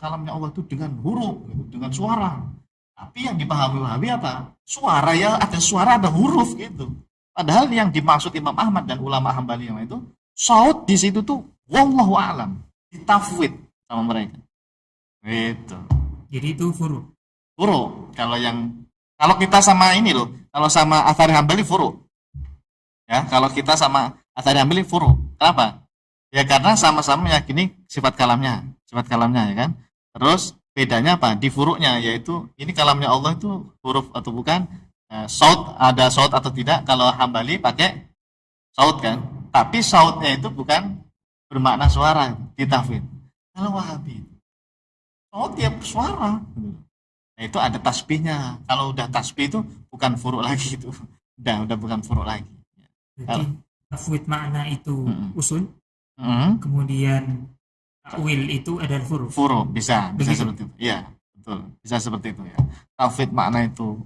S2: kalamnya Allah itu dengan huruf, gitu, dengan suara. Tapi yang dipahami Wahabi apa? Suara ya, ada suara, ada huruf gitu. Padahal yang dimaksud Imam Ahmad dan ulama Hambali yang itu, saut di situ tuh wallahu a'lam, ditafwid sama mereka. Gitu.
S1: Jadi itu furu'.
S2: Kalau kita sama ini loh, kalau sama Asy'ari Hambali furu'. Ya, kalau kita sama Asy'ari Hambali furu'. Kenapa? Ya karena sama-sama meyakini sifat kalamnya ya kan. Terus bedanya apa? Di furu'nya, yaitu ini kalamnya Allah itu huruf atau bukan, saut, ada saut atau tidak. Kalau Hambali pakai saut kan. Tapi sautnya itu bukan bermakna suara, ditafwid. Kalau Wahabi saut ya suara. Nah, itu ada tasbihnya. Kalau udah tasbih itu bukan furu' lagi itu. Udah bukan furu' lagi.
S1: Berarti
S2: Kalau
S1: tafwid makna itu
S2: mm-mm.
S1: usul,
S2: Mm-mm.
S1: kemudian takwil itu adalah furu.
S2: Furu' bisa
S1: Begitu.
S2: seperti itu. Iya, betul. Bisa seperti itu ya. Tafwid makna itu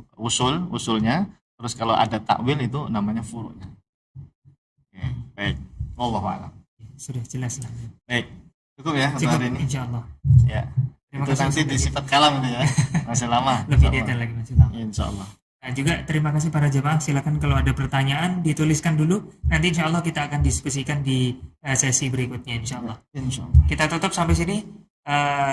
S2: usulnya, terus kalau ada takwil itu namanya furu'nya. Oke, baik. Wallahu a'lam.
S1: Sudah jelas lah.
S2: Baik. Cukup ya untuk
S1: Cukup,
S2: hari ini.
S1: insya Allah.
S2: Ya.
S1: Terima
S2: Itu
S1: kasih
S2: nanti
S1: Ustaz
S2: di
S1: Adi.
S2: sifat kalam itu ya. Masih lama.
S1: Lebih
S2: Insya
S1: detail
S2: Allah.
S1: lagi masih lama.
S2: Insya Allah.
S1: Nah, juga terima kasih para jemaah. Silakan kalau ada pertanyaan dituliskan dulu. Nanti insya Allah kita akan diskusikan di sesi berikutnya insya Allah.
S2: Insya Allah.
S1: Kita tutup sampai sini.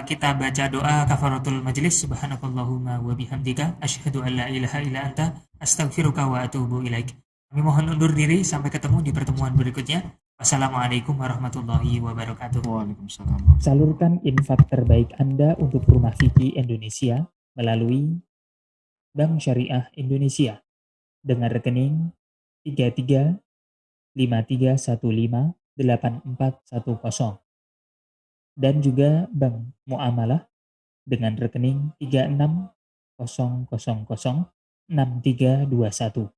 S1: Kita baca doa kafaratul majelis. Subhanakallahumma wa bihamdika asyhadu an la ilaha illa anta astaghfiruka wa atubu ilaik. Kami mohon undur diri sampai ketemu di pertemuan berikutnya. Wassalamualaikum warahmatullahi wabarakatuh.
S2: Waalaikumsalam.
S1: Salurkan infak terbaik Anda untuk Rumah Fikih Indonesia melalui Bank Syariah Indonesia dengan rekening 3353158410 dan juga Bank Muamalah dengan rekening 36006321.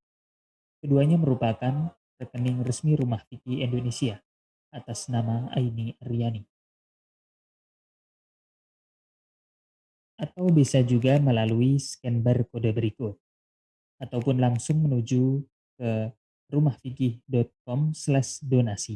S1: Keduanya merupakan rekening resmi Rumah Fikih Indonesia atas nama Aini Aryani. Atau bisa juga melalui scan barcode berikut ataupun langsung menuju ke rumahfikih.com/donasi.